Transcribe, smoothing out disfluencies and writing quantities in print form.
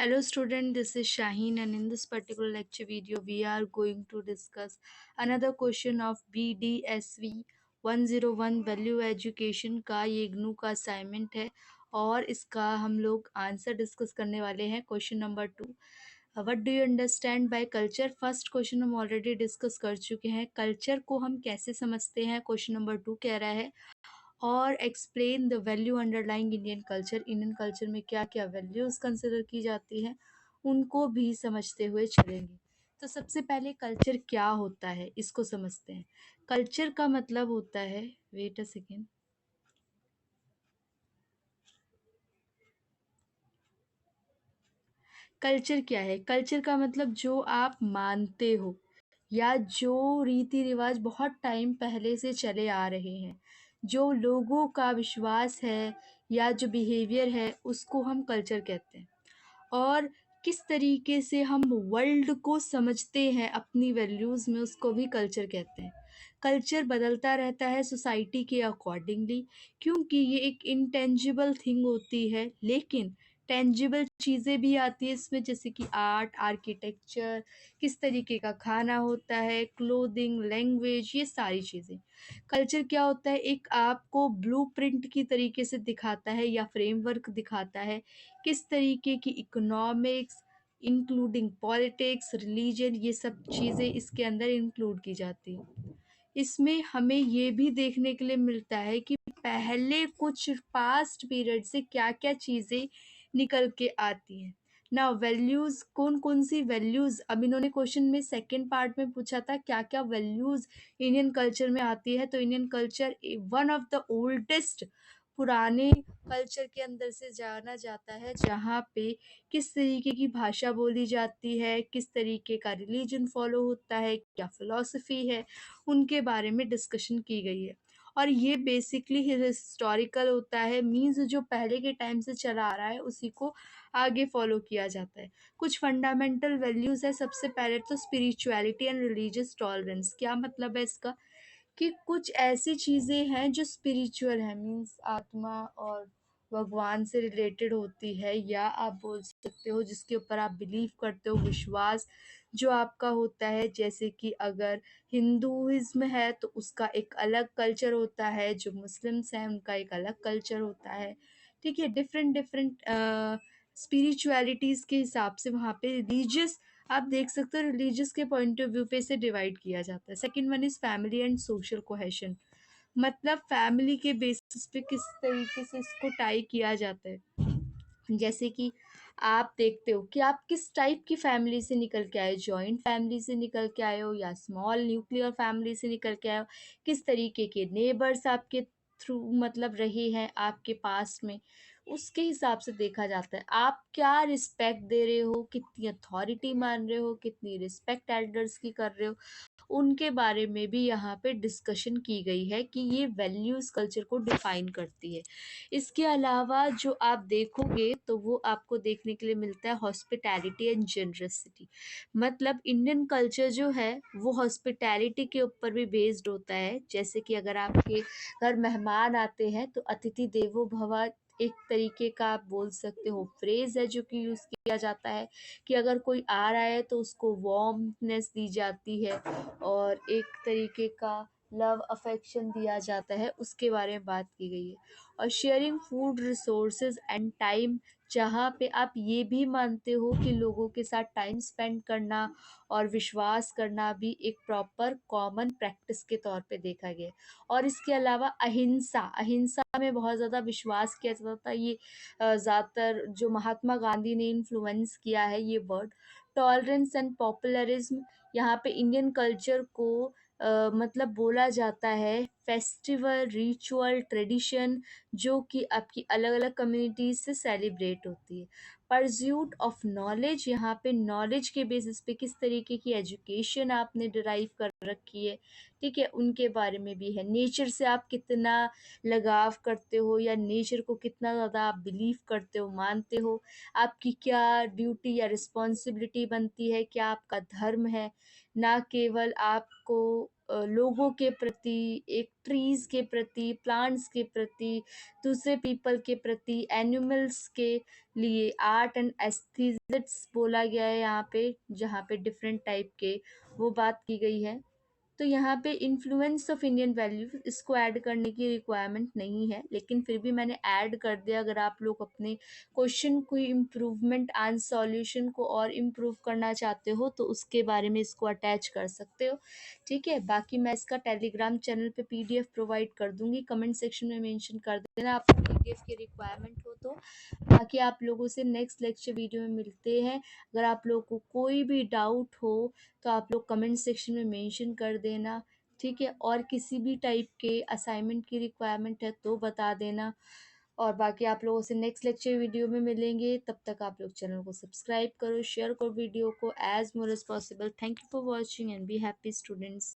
Hello student, this is Shaheen and in this particular lecture video we are going to discuss another question of BDSV 101 value education का ये इग्नू का assignment है और इसका हम लोग आंसर डिस्कस करने वाले हैं। Question number 2, what do you understand by culture. First question हम ऑलरेडी डिस्कस कर चुके हैं, कल्चर को हम कैसे समझते हैं। क्वेश्चन नंबर 2 कह रहा है और explain the value underlying Indian culture. Indian culture में क्या क्या वैल्यूज़ कंसिडर की जाती हैं उनको भी समझते हुए चलेंगे। तो सबसे पहले कल्चर क्या होता है इसको समझते हैं। कल्चर का मतलब होता है, वेट अ सेकेंड, कल्चर क्या है। कल्चर का मतलब जो आप मानते हो या जो रीति रिवाज बहुत टाइम पहले से चले आ रहे हैं, जो लोगों का विश्वास है या जो बिहेवियर है उसको हम कल्चर कहते हैं। और किस तरीके से हम वर्ल्ड को समझते हैं अपनी वैल्यूज़ में, उसको भी कल्चर कहते हैं। कल्चर बदलता रहता है सोसाइटी के अकॉर्डिंगली, क्योंकि ये एक इंटेंजिबल थिंग होती है, लेकिन टेंजिबल चीज़ें भी आती है इसमें, जैसे कि आर्ट, आर्किटेक्चर, किस तरीके का खाना होता है, क्लोथिंग, लैंग्वेज, ये सारी चीज़ें। कल्चर क्या होता है, एक आपको ब्लूप्रिंट की तरीके से दिखाता है या फ्रेमवर्क दिखाता है किस तरीके की इकोनॉमिक्स इंक्लूडिंग पॉलिटिक्स, रिलीजन, ये सब चीज़ें इसके अंदर इंक्लूड की जाती हैं। इसमें हमें ये भी देखने के लिए मिलता है कि पहले कुछ पास्ट पीरियड से क्या क्या चीज़ें निकल के आती हैं ना। वैल्यूज़, कौन कौन सी वैल्यूज़, अब इन्होंने क्वेश्चन में सेकंड पार्ट में पूछा था क्या क्या वैल्यूज़ इंडियन कल्चर में आती है। तो Indian culture one of the oldest, पुराने कल्चर के अंदर से जाना जाता है, जहाँ पे किस तरीके की भाषा बोली जाती है, किस तरीके का रिलीजन फॉलो होता है, क्या फिलॉसफी है, उनके बारे में डिस्कशन की गई है। और ये बेसिकली हिस्टोरिकल होता है, मीन्स जो पहले के टाइम से चला आ रहा है उसी को आगे फॉलो किया जाता है। कुछ फंडामेंटल वैल्यूज़ है, सबसे पहले तो स्पिरिचुअलिटी एंड रिलीजियस टॉलरेंस। क्या मतलब है इसका, कि कुछ ऐसी चीज़ें हैं जो स्पिरिचुअल है, मीन्स आत्मा और भगवान से रिलेटेड होती है, या आप बोल सकते हो जिसके ऊपर आप बिलीव करते हो, विश्वास जो आपका होता है। जैसे कि अगर हिंदुइज्म है तो उसका एक अलग कल्चर होता है, जो मुस्लिम्स हैं उनका एक अलग कल्चर होता है। ठीक है, डिफरेंट डिफरेंट स्पिरिचुअलिटीज़ के हिसाब से वहाँ पे रिलीजियस, आप देख सकते हो रिलीजियस के पॉइंट ऑफ व्यू पे इसे डिवाइड किया जाता है। Second one is family and social cohesion, मतलब फैमिली के बेसिस पे किस तरीके से इसको टाई किया जाता है। जैसे कि आप देखते हो कि आप किस टाइप की फैमिली से निकल के आए, जॉइंट फैमिली से निकल के आए हो या स्मॉल न्यूक्लियर फैमिली से निकल के आए हो, किस तरीके के नेबर्स आपके थ्रू मतलब रहे हैं आपके पास में, उसके हिसाब से देखा जाता है। आप क्या रिस्पेक्ट दे रहे हो, कितनी अथॉरिटी मान रहे हो, कितनी रिस्पेक्ट एल्डर्स की कर रहे हो, उनके बारे में भी यहाँ पे डिस्कशन की गई है कि ये वैल्यूज़ कल्चर को डिफाइन करती है। इसके अलावा जो आप देखोगे तो वो आपको देखने के लिए मिलता है हॉस्पिटैलिटी एंड जनरसिटी। मतलब इंडियन कल्चर जो है वो हॉस्पिटैलिटी के ऊपर भी बेस्ड होता है। जैसे कि अगर आपके घर मेहमान आते हैं तो अतिथि देवो भव एक तरीके का आप बोल सकते हो फ्रेज है जो कि यूज़ किया जाता है, कि अगर कोई आ रहा है तो उसको वार्मनेस दी जाती है और एक तरीके का लव अफेक्शन दिया जाता है, उसके बारे में बात की गई है। और sharing food resources and time, जहाँ पे आप ये भी मानते हो कि लोगों के साथ टाइम स्पेंड करना और विश्वास करना भी एक प्रॉपर कॉमन प्रैक्टिस के तौर पे देखा गया है। और इसके अलावा अहिंसा, अहिंसा में बहुत ज़्यादा विश्वास किया जाता था। ये ज़्यादातर जो महात्मा गांधी ने इन्फ्लुएंस किया है ये वर्ड। टॉलरेंस एंड पॉपुलरिज्म, यहाँ पे इंडियन कल्चर को मतलब बोला जाता है फेस्टिवल, रिचुअल, ट्रेडिशन, जो कि आपकी अलग अलग कम्युनिटीज से सेलिब्रेट होती है। परज्यूट ऑफ नॉलेज, यहाँ पे नॉलेज के बेसिस पे किस तरीके की एजुकेशन आपने डिराइव कर रखी है, ठीक है, उनके बारे में भी है। नेचर से आप कितना लगाव करते हो या नेचर को कितना ज़्यादा आप बिलीव करते हो, मानते हो, आपकी क्या ड्यूटी या रिस्पॉन्सिबिलिटी बनती है, क्या आपका धर्म है, ना केवल आपको लोगों के प्रति, एक ट्रीज़ के प्रति, प्लांट्स के प्रति, दूसरे पीपल के प्रति, एनिमल्स के लिए आर्ट एंड एस्थेटिक्स बोला गया है यहाँ पे, जहाँ पे डिफरेंट टाइप के वो बात की गई है। तो यहाँ पे इन्फ्लुएंस ऑफ इंडियन वैल्यूज इसको ऐड करने की रिक्वायरमेंट नहीं है, लेकिन फिर भी मैंने ऐड कर दिया। अगर आप लोग अपने क्वेश्चन को इम्प्रूवमेंट आंसर सॉल्यूशन को और इम्प्रूव करना चाहते हो तो उसके बारे में इसको अटैच कर सकते हो, ठीक है। बाकी मैं इसका टेलीग्राम चैनल पे पीडीएफ प्रोवाइड कर दूंगी, कमेंट सेक्शन में मेंशन कर देना आपको पीडीएफ की रिक्वायरमेंट हो तो। बाकी आप लोगों से नेक्स्ट लेक्चर वीडियो में मिलते हैं। अगर आप लोगों को कोई भी डाउट हो तो आप लोग कमेंट सेक्शन में मेंशन कर देना, ठीक है। और किसी भी टाइप के असाइनमेंट की रिक्वायरमेंट है तो बता देना। और बाकी आप लोगों से नेक्स्ट लेक्चर वीडियो में मिलेंगे। तब तक आप लोग चैनल को सब्सक्राइब करो, शेयर करो वीडियो को as more as possible. Thank you for watching and be happy students.